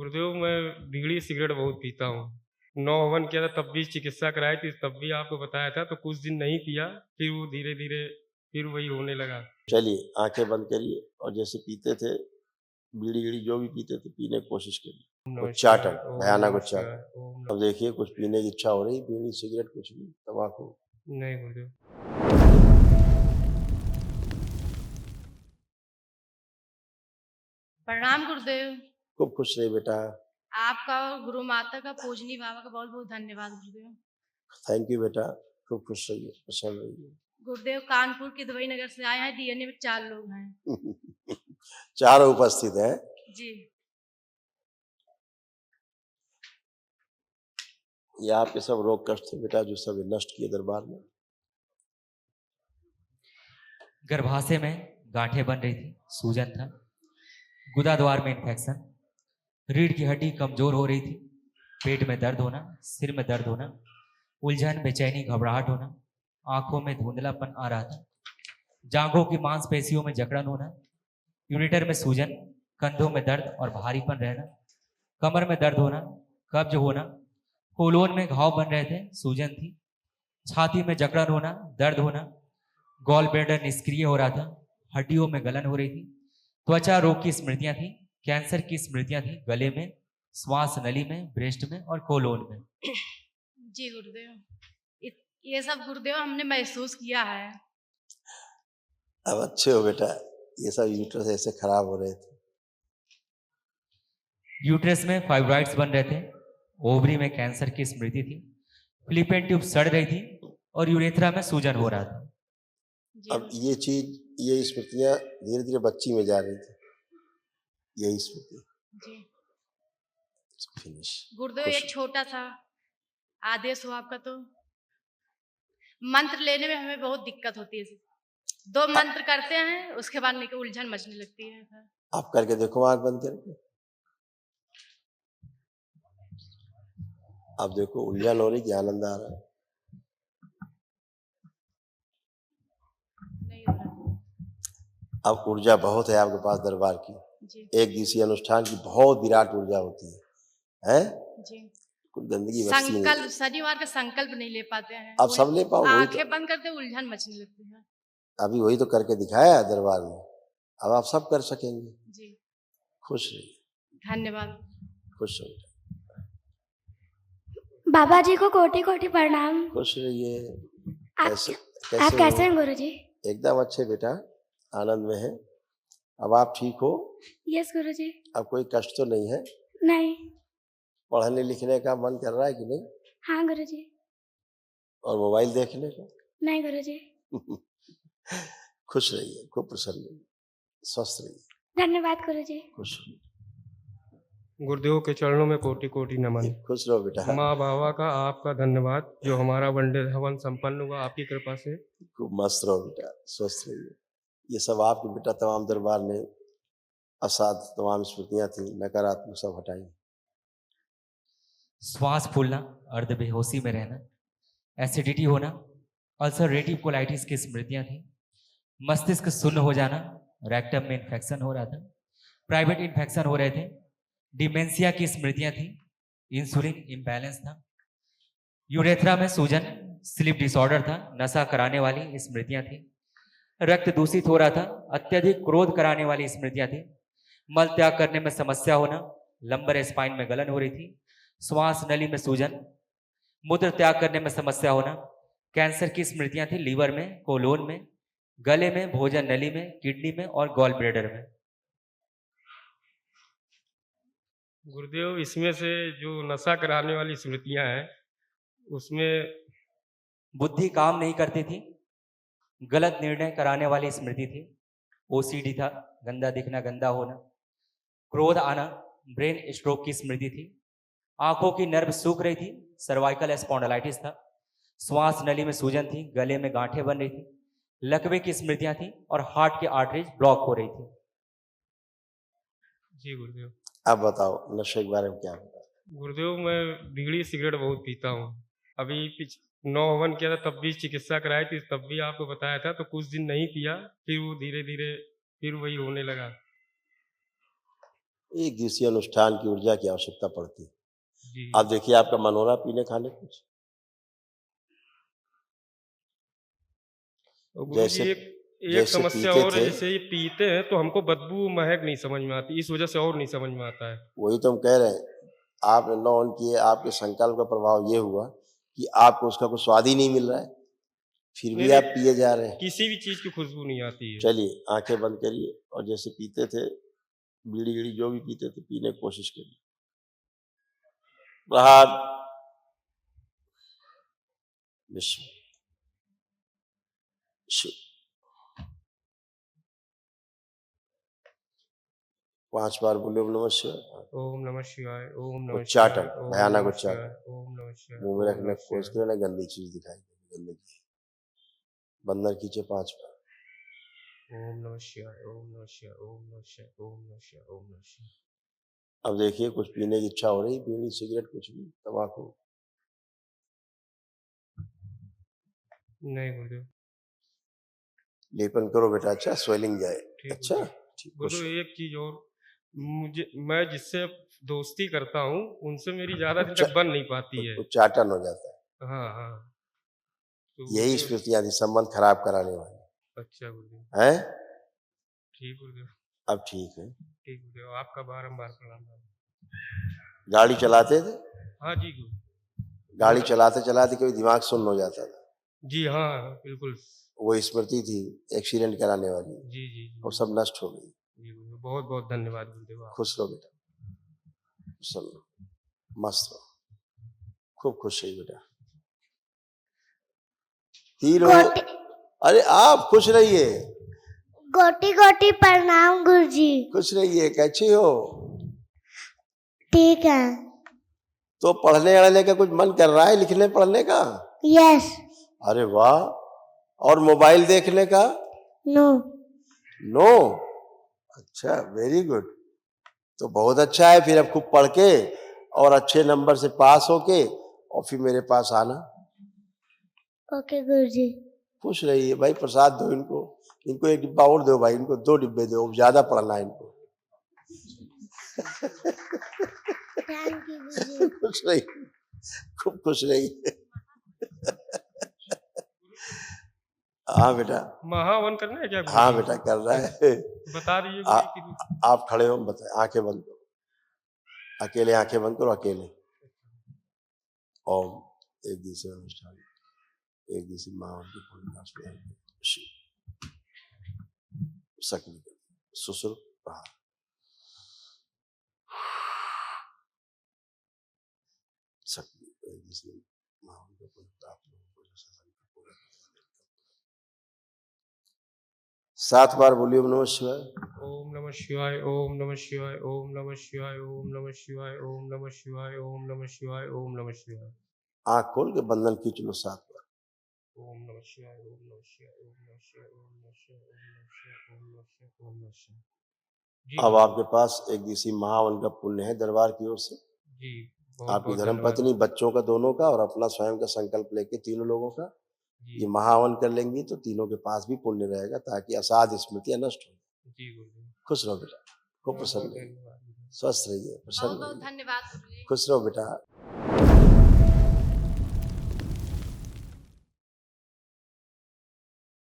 गुरुदेव, मैं बीड़ी सिगरेट बहुत पीता हूँ। 9 हवन किया था, तब भी चिकित्सा कराई थी, तब भी आपको बताया था, तो कुछ दिन नहीं किया, फिर वो धीरे-धीरे फिर वही होने लगा। चलिए आंखें बंद करिए और जैसे पीते थे बीड़ी-वीड़ी जो भी पीते थे पीने की कोशिश करिए। नमस्कार, उच्चाटन, ओम भयानक नमस्कार, उच्चाटन। ओम अब देखिए कुछ पीने की इच्छा हो रही, बीड़ी, सिगरेट कुछ भी, तम्बाकू। नहीं गुरुदेव। प्रणाम गुरुदेव। खूब खुश रहिए बेटा। आपका और गुरु माता का, पूजनी बाबा का बहुत-बहुत धन्यवाद गुरुदेव। थैंक यू बेटा। खूब खुश रहिए, प्रसन्न रहिए। गुरुदेव कानपुर के दुबई नगर से आए हैं, डीएनए में 4 लोग हैं। चारों उपस्थित हैं। जी। ये आपके सब रोग कष्ट थे बेटा जो सब नष्ट किए दरबार में। गर्भाशय में गांठें बन रही थी, सूजन था, गुदा द्वार में इन्फेक्शन, रीढ़ की हड्डी कमजोर हो रही थी, पेट में दर्द होना, सिर में दर्द होना, उलझन, बेचैनी, घबराहट होना, आंखों में धुंधलापन आ रहा था, जांघों की मांसपेशियों में जकड़न होना, यूनिटर में सूजन, कंधों में दर्द और भारीपन रहना, कमर में दर्द होना, कब्ज होना, कोलोन में घाव बन रहे थे, सूजन थी, छाती में जकड़न होना, दर्द होना, गॉल ब्लैडर निष्क्रिय हो रहा था, हड्डियों में गलन हो रही थी, त्वचा रोग की स्मृतियां थी, कैंसर की स्मृतियां थी, गले में, श्वास नली में, ब्रेस्ट में और कोलोन में। जी गुरुदेव, ये सब गुरुदेव हमने महसूस किया है। अब अच्छे हो बेटा, ये सब यूट्रस ऐसे खराब हो रहे थे। यूट्रस में फाइब्रॉइड्स बन रहे थे, ओवरी में कैंसर की स्मृति थी, फिलिपियन ट्यूब सड़ रही थी और यूरेथ्रा में सूजन हो रहा था। अब ये चीज, ये स्मृतियां धीरे धीरे बच्ची में जा रही थी, यही स्मृति। जी फिनिश। गुरुदेव, एक छोटा सा आदेश हो आपका, तो मंत्र लेने में हमें बहुत दिक्कत होती है। 2 मंत्र करते हैं, उसके बाद निकल उलझन मचने लगती है। आप करके देखो आंख बंद करके। आप देखो उलझन हो रही कि आनंद आ रहा है? नहीं हो रहा। अब ऊर्जा बहुत है आपके पास दरबार की। जी। एक दिवसीय अनुष्ठान की बहुत विराट ऊर्जा होती है? जी। कुछ गंदगी बचती नहीं। संकल्प, शनिवार का संकल्प नहीं ले पाते हैं। आप सब ले पाओ। आंखें बंद करते उलझन मचने लगती है। अभी वही तो करके दिखाया है दरबार में, अब आप सब कर सकेंगे। जी। खुश रहिए। धन्यवाद। खुश रहिए। बाबा जी को कोटि कोटि प्रणाम। खुश रहिए। आप कैसे हैं गुरु जी? एकदम अच्छे बेटा, आनंद में है। अब आप ठीक हो? यस गुरु जी। अब कोई कष्ट तो नहीं है? नहीं। पढ़ने लिखने का मन कर रहा है कि नहीं? हाँ गुरु जी। और मोबाइल देखने का? नहीं गुरु जी। खुश रहिए, खूब प्रसन्न रहिए, स्वस्थ रहिए। धन्यवाद गुरु जी। खुश रहिए। गुरुदेव के चरणों में कोटि कोटि नमन। खुश रहो बेटा। माँ बाबा का आपका धन्यवाद, जो हमारा वनडे हवन संपन्न हुआ आपकी कृपा से। खूब मस्त रहो बेटा, स्वस्थ रहिए। ये सब आपके बेटा तमाम दरबार ने असाध तमाम स्मृतियां थी, नकारात्मक सब हटाई। श्वास फूलना, अर्ध बेहोशी में रहना, एसिडिटी होना, अल्सरेटिव कोलाइटिस की स्मृतियां थी, मस्तिष्क शून्य हो जाना, रेक्टम में इन्फेक्शन हो रहा था, प्राइवेट इन्फेक्शन हो रहे थे, डिमेंशिया की स्मृतियां थी, इंसुलिन इम्बैलेंस था, यूरेथ्रा में सूजन, स्लीप डिसऑर्डर था, नशा कराने वाली स्मृतियां थी, रक्त दूषित हो रहा था, अत्यधिक क्रोध कराने वाली स्मृतियां थी, मल त्याग करने में समस्या होना, लंबर स्पाइन में गलन हो रही थी, श्वास नली में सूजन, मूत्र त्याग करने में समस्या होना, कैंसर की स्मृतियां थी, लीवर में, कोलोन में, गले में, भोजन नली में, किडनी में और गॉल ब्लैडर में। गुरुदेव, इसमें से जो नशा कराने वाली स्मृतियां हैं, उसमें बुद्धि काम नहीं करती थी, गलत निर्णय कराने वाली स्मृति थी, ओसीडी था, गंदा दिखना, गंदा होना, क्रोध आना, ब्रेन स्ट्रोक की स्मृति थी, आंखों की नर्व सूख रही थी, सर्वाइकल स्पॉन्डिलाइटिस था, श्वास नली में सूजन थी, गले में गांठें बन रही थी, लकवे की स्मृतियां थी और हार्ट की आर्टरीज ब्लॉक हो रही थी। जी गुरुदेव। अब बताओ नशे के बारे में क्या बताओ? गुरुदेव, मैं बीड़ी सिगरेट बहुत पीता हूँ। अभी 9 हवन किया था, तब भी चिकित्सा कराई थी, तब भी आपको बताया था, तो कुछ दिन नहीं किया, फिर वो धीरे धीरे फिर वही होने लगा। एक दिवसीय अनुष्ठान की ऊर्जा की आवश्यकता पड़ती है। जी आप देखिए आपका मन हो रहा पीने खाने कुछ और गुरु जैसे जी एक जैसे समस्या पीते और है, थे जैसे ये पीते हैं तो हमको बदबू महक नहीं समझ में आती, इस वजह से और नहीं समझ में आता है। वही तो हम कह रहे हैं आपने नौ ऑन किए आपके संकल्प का प्रभाव ये हुआ कि आपको उसका कोई स्वाद ही नहीं मिल रहा है फिर नहीं भी आप नहीं, पिए जा रहे हैं। किसी भी चीज की खुशबू नहीं आती है। चलिए आंखें बंद करिए और जैसे पीते थे बीड़ी गीड़ी जो भी पीते थे पीने की कोशिश करिए। बाहर विश्व शिव 5 बार बोले ओम नमः शिवाय। ओम नमः शिवाय, ओम नमः शिवाय, उच्चाटन ओम भयानक नमः उच्चाटन शिवाय, ओम नमः शिवाय, मुंह में ओम रखने नमः की कोशिश शिवाय। करें ना गंदी चीज दिखाई देगी गंदगी बंधन कीजिए 5 बार। ओम नमः शिवाय, ओम नमः शिवाय, ओम नमः शिवाय, ओम नमः शिवाय, ओम नमः शिवाय। अब देखिए कुछ पीने की इच्छा हो रही बीड़ी सिगरेट कुछ भी तंबाकू नहीं गुरुदेव, लेपन करो बेटा अच्छा स्वेलिंग जाए। ठीक अच्छा गुरुदेव। ठीक खुश गुरुदेव एक चीज और, मुझे मैं जिससे दोस्ती करता हूँ उनसे मेरी ज्यादा दिन उच्चा- तक बन नहीं पाती है। उच्चाटन हो जाता है। हाँ हाँ, तो यही गुरुदेव, स्मृतियां थी संबंध खराब कराने वाली अच्छा गुरुदेव, हैं। ठीक गुरुदेव, अब ठीक है। ठीक गुरुदेव, आपका बारंबार प्रणाम। गाड़ी चलाते थे हाँ जी गुरु। गाड़ी चलाते चलाते कभी दिमाग सुन्न हो जाता था जी हाँ, बिल्कुल। वो स्मृति थी एक्सीडेंट कराने वाली जी जी जी वो सब नष्ट हो गई। जी गुरुदेव, बहुत बहुत धन्यवाद गुरुदेव आप। खुश रहो बेटा सुन लो मस्त रहो खूब खुश रही बेटा तीनों। गोटी अरे आप खुश रहिए गोटी गोटी प्रणाम गुरुजी। खुश रहिए कैसी हो। ठीक है। तो पढ़ने वाले का कुछ मन कर रहा है लिखने पढ़ने का। यस। अरे वाह और मोबाइल देखने का। नो। नो अच्छा वेरी गुड तो बहुत अच्छा है फिर अब खूब पढ़ के और अच्छे नंबर से पास होके और फिर मेरे पास आना। ओके गुरुजी। खुश रहिए भाई प्रसाद दो इनको इनको एक डिब्बा और दो भाई इनको 2 डिब्बे दो ज्यादा पढ़ना है इनको। थैंक यू गुरुजी। खुश रहिए खूब खुश रहिए। हाँ बेटा महावन करना है क्या गुरु हाँ जी? बेटा कर रहा है। बता दीजिए आ- गुरु जी कि- आप खड़े हो बताए आंखें बंद करो अकेले आंखें बंद करो अकेले। ओम एक दिवसीय अनुष्ठान एक दिवसीय महावन की पूर्णिमा सक्रिय सुसुर बाहर सक्रिय एक दिवसीय महावन की पूर्णिमा आप लोगों को जो सत्संग का पूरा करना है। 7 बार बोलिए ओम नमः शिवाय। ओम नमः शिवाय, ओम नमः शिवाय, ओम नमः शिवाय, ओम नमः शिवाय, ओम नमः शिवाय, ओम नमः शिवाय, ओम नमः शिवाय। आंख खोल के बंधन खींच लो 7 बार। ओम नमः शिवाय, ओम नमः शिवाय, ओम नमः शिवाय, ओम नमः शिवाय, ओम नमः शिवाय, ओम नमः शिवाय, ओम नमः शिवाय। जी अब गुरु आपके पास एक दिवसीय महावन का पुण्य है दरबार की ओर से जी, बहुत आपकी बहुत धर्म धन्यवाद पत्नी बच्चों का दोनों का और अपना स्वयं का संकल्प लेके तीनों लोगों का जी ये महावन कर लेंगी तो तीनों के पास भी पुण्य रहेगा ताकि असाध स्मृतियां नष्ट हो। जी गुरु, खुश रहो बेटा खूब बहुत प्रसन्न बहुत रहिए धन्यवाद गुरु। स्वस्थ रहिए बहुत प्रसन्न बहुत रहिए धन्यवाद गुरुजी। खुश रहो बेटा।